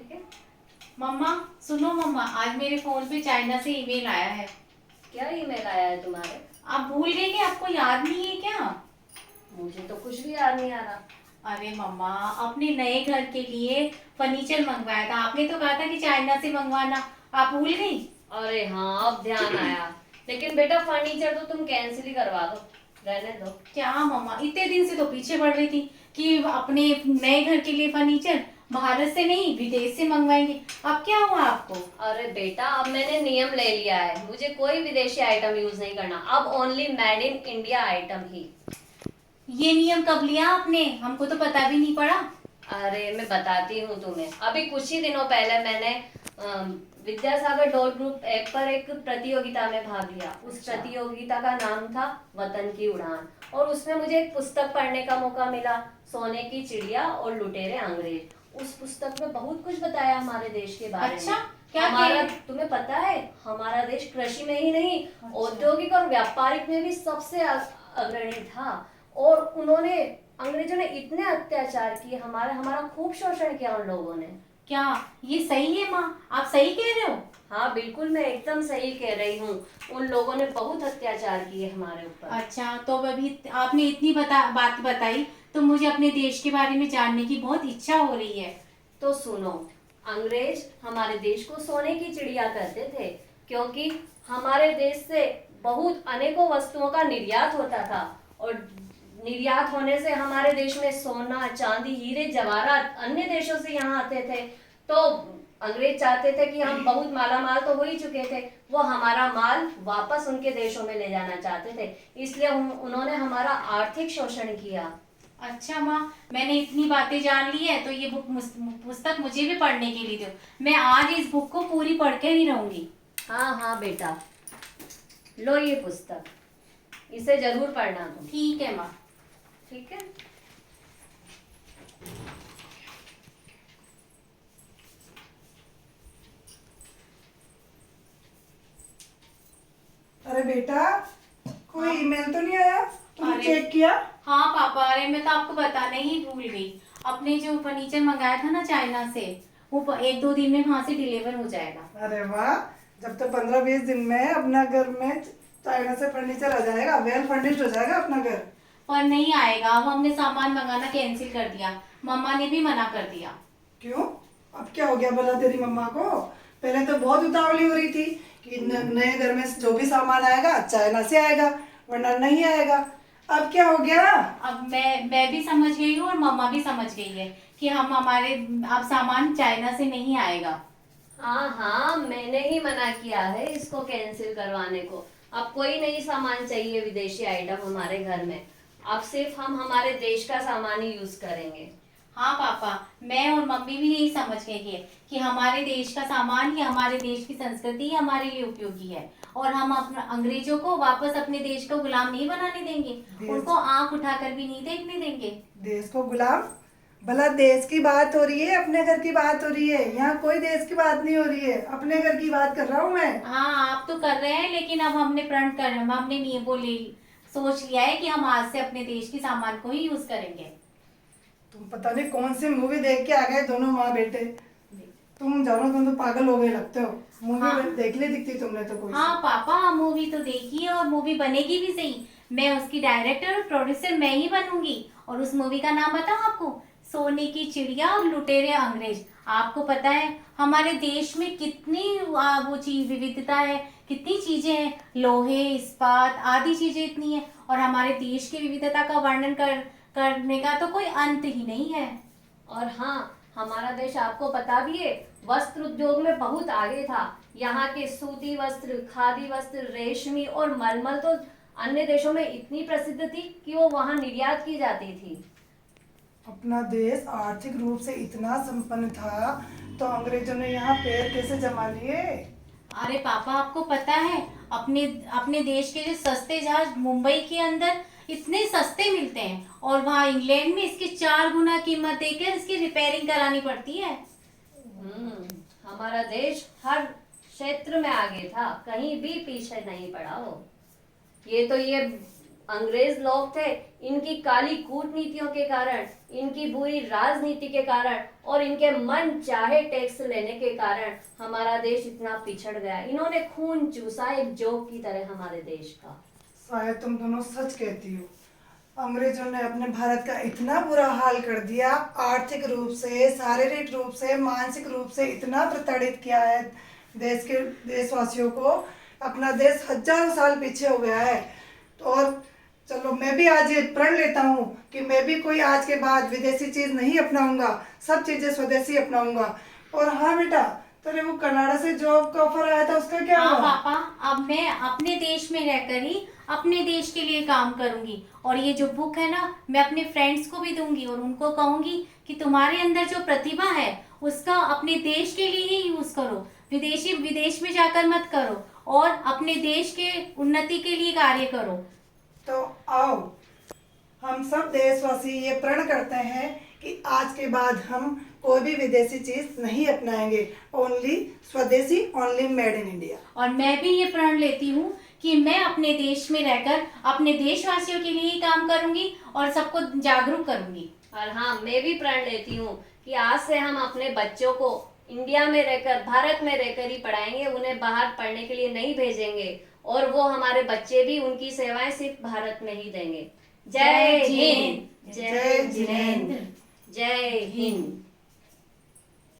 ठीक है। मम्मा सुनो मम्मा, आज मेरे फोन पे चाइना से ईमेल आया है। क्या ईमेल आया है तुम्हारे? आप भूल गए कि आपको याद नहीं है क्या? मुझे तो कुछ भी याद नहीं आ रहा। अरे मम्मा, अपने नए घर के लिए फर्नीचर मंगवाया था, आपने तो कहा था कि चाइना से मंगवाना। आप भूल गई? अरे हाँ, अब ध्यान आया। लेकिन बेटा फर्नीचर तो तुम कैंसिल ही करवा दो, रहने दो। क्या मम्मा, इतने दिन से तो पीछे पड़ रही थी कि अपने नए घर के लिए फर्नीचर भारत से नहीं विदेश से मंगवाएंगे। अब क्या हुआ आपको? अरे बेटा, अब मैंने नियम ले लिया है, मुझे कोई विदेशी आइटम यूज नहीं करना, अब only made in India item ही। ये नियम कब लिया आपने? हमको तो पता भी नहीं पड़ा। अरे मैं बताती हूँ तुम्हें, अभी कुछ ही दिनों पहले मैंने विद्यासागर डॉट ग्रुप ऐप पर एक प्रतियोगिता में भाग लिया। उस अच्छा। प्रतियोगिता का नाम था वतन की उड़ान, और उसमें मुझे एक पुस्तक पढ़ने का मौका मिला, सोने की चिड़िया और लुटेरे अंग्रेज। उस पुस्तक में बहुत कुछ बताया हमारे देश के बारे अच्छा, में। क्या हमारा, क्या? तुम्हें पता है, हमारा देश कृषि में ही नहीं, अच्छा। औद्योगिक और व्यापारिक में भी सबसे अग्रणी था। और उन्होंने, अंग्रेजों ने इतने अत्याचार किए, हमारा हमारा खूब शोषण किया उन लोगों ने। क्या ये सही है माँ? आप सही कह रहे हो? हाँ बिल्कुल, मैं एकदम सही कह रही हूँ। उन लोगों ने बहुत अत्याचार किए हमारे ऊपर। अच्छा, तो अभी आपने इतनी बात बताई तो मुझे अपने देश के बारे में जानने की बहुत इच्छा हो रही है। तो सुनो, अंग्रेज हमारे देश को सोने की चिड़िया कहते थे, क्योंकि हमारे देश से बहुत अनेकों वस्तुओं का निर्यात होता था, और निर्यात होने से हमारे देश में सोना चांदी हीरे जवाहरात अन्य देशों से यहाँ आते थे। तो अंग्रेज चाहते थे कि हम बहुत माला माल तो हो ही चुके थे, वो हमारा माल वापस उनके देशों में ले जाना चाहते थे, इसलिए उन्होंने हमारा आर्थिक शोषण किया। अच्छा माँ, मैंने इतनी बातें जान ली है तो ये पुस्तक मुझे भी पढ़ने के लिए दो। मैं आज इस बुक को पूरी पढ़ के ही रहूंगी। हाँ हाँ बेटा, लो ये पुस्तक, इसे जरूर पढ़ना तुम। ठीक है माँ। ठीक है। अरे बेटा, कोई हाँ। ईमेल तो नहीं आया? तुमने अरे चेक किया? हाँ पापा, अरे मैं तो आपको बताने ही भूल गई। अपने जो फर्नीचर मंगाया था ना चाइना से, वो 1-2 दिन में वहां से डिलीवर हो जाएगा। अरे वाह, जब तो 15-20 दिन में अपना घर में चाइना से फर्नीचर आ जाएगा, वेल फर्निश्ड हो जाएगा अपना घर। पर नहीं आएगा, अब हमने सामान मंगाना कैंसिल कर दिया। मम्मा ने भी मना कर दिया। क्यों? अब क्या हो गया भला तेरी मम्मा को? पहले तो बहुत उतावली हो रही थी कि नए घर में जो भी सामान आएगा चाइना से आएगा, वरना नहीं आएगा। अब क्या हो गया? अब मैं भी समझ गई हूँ और मम्मा भी समझ गई है कि हम हमारे अब सामान चाइना से नहीं आएगा। हाँ हाँ, मैंने ही मना किया है इसको कैंसिल करवाने को। अब कोई नहीं सामान चाहिए विदेशी आइटम हमारे घर में, अब सिर्फ हम हमारे देश का सामान ही यूज करेंगे। हाँ पापा, मैं और मम्मी भी यही समझ गए हैं कि हमारे देश का सामान ही, हमारे देश की संस्कृति ही हमारे लिए उपयोगी है, और हम अपने अंग्रेजों को वापस अपने देश का गुलाम नहीं बनाने देंगे। उनको आंख उठाकर भी नहीं देखने देंगे। देश को गुलाम? भला देश की बात हो रही है, अपने घर की बात हो रही है? यहाँ कोई देश की बात नहीं हो रही है, अपने घर की बात कर रहा हूँ मैं। हाँ आप तो कर रहे हैं, लेकिन अब हमने प्रण कर हमने नहीं वो ले सोच लिया है कि हम आज से अपने देश के सामान को ही यूज करेंगे। तुम पता नहीं कौन सी मूवी देख के आ गए दोनों माँ बेटे। तुम जानो, तुम तो पागल हो गए लगते हो। मूवी हाँ। देख ली दिखती तुमने तो कोई हाँ सी। पापा, मूवी तो देखी है और मूवी बनेगी भी सही। मैं उसकी डायरेक्टर और प्रोड्यूसर मैं ही बनूंगी। और उस मूवी का नाम बताऊं आपको? सोने की चिड़िया और लुटेरे अंग्रेज। आपको पता है हमारे देश में कितनी वो चीज विविधता है, कितनी चीजें हैं, लोहे इस्पात आदि चीजें इतनी है, और हमारे देश की विविधता का वर्णन करने का तो कोई अंत ही नहीं है। और हाँ, हमारा देश आपको पता भी है, वस्त्र उद्योग में बहुत आगे था। यहाँ के सूती वस्त्र, खादी वस्त्र, रेशमी और मलमल तो अन्य देशों में इतनी प्रसिद्ध थी कि वो वहाँ निर्यात की जाती थी। अपना देश आर्थिक रूप से इतना संपन्न था तो अंग्रेजों ने यहाँ पैर कैसे जमा लिए? अरे पापा, आपको पता है अपने अपने देश के जो सस्ते जहाज मुंबई के अंदर इतने सस्ते मिलते हैं, और वहाँ इंग्लैंड में इसकी 4 गुना कीमत देकर इसकी रिपेयरिंग करानी पड़ती है। हमारा देश हर क्षेत्र में आगे था, कहीं भी पीछे नहीं पड़ा हो। ये अंग्रेज लोग थे, इनकी काली कूटनीतियों के कारण, इनकी बुरी राजनीति के कारण और इनके मन चाहे टैक्स लेने के कारण हमारा देश इतना पिछड़ गया। इन्होंने खून चूसा एक जोक की तरह हमारे देश का। शायद तुम दोनों सच कहती हो। अंग्रेजों ने अपने भारत का इतना बुरा हाल कर दिया, आर्थिक रूप से, शारीरिक रूप से, मानसिक रूप से इतना प्रताड़ित किया है देश के देशवासियों को। अपना देश हजारों साल पीछे हो गया है। तो और चलो, मैं भी आज ये प्रण लेता हूँ कि मैं भी कोई आज के बाद विदेशी चीज नहीं अपनाऊंगा, सब चीजें स्वदेशी अपनाऊंगा। और हाँ बेटा, तेरे वो कनाडा से जॉब का ऑफर आया था, उसका क्या हाँ हुआ? पापा, अब मैं अपने देश में रहकर ही अपने देश के लिए काम करूंगी। और ये जो बुक है ना, मैं अपने फ्रेंड्स को भी दूंगी और उनको कहूंगी कि तुम्हारे अंदर जो प्रतिभा है उसका अपने देश के लिए ही यूज करो, विदेश में जाकर मत करो, और अपने देश के उन्नति के लिए कार्य करो। तो आओ, हम सब देशवासी ये प्रण करते हैं कि आज के बाद हम कोई भी विदेशी चीज नहीं अपनाएंगे, ओनली स्वदेशी, ओनली मेड इन इंडिया। और मैं भी ये प्रण लेती हूँ कि मैं अपने देश में रहकर अपने देशवासियों के लिए ही काम करूंगी और सबको जागरूक करूंगी। और हाँ, मैं भी प्रण लेती हूँ कि आज से हम अपने बच्चों को इंडिया में रहकर, भारत में रहकर ही पढ़ाएंगे, उन्हें बाहर पढ़ने के लिए नहीं भेजेंगे। और वो हमारे बच्चे भी उनकी सेवाएं सिर्फ भारत में ही देंगे। जय हिंद, जय जिनेंद्र। जय हिंद।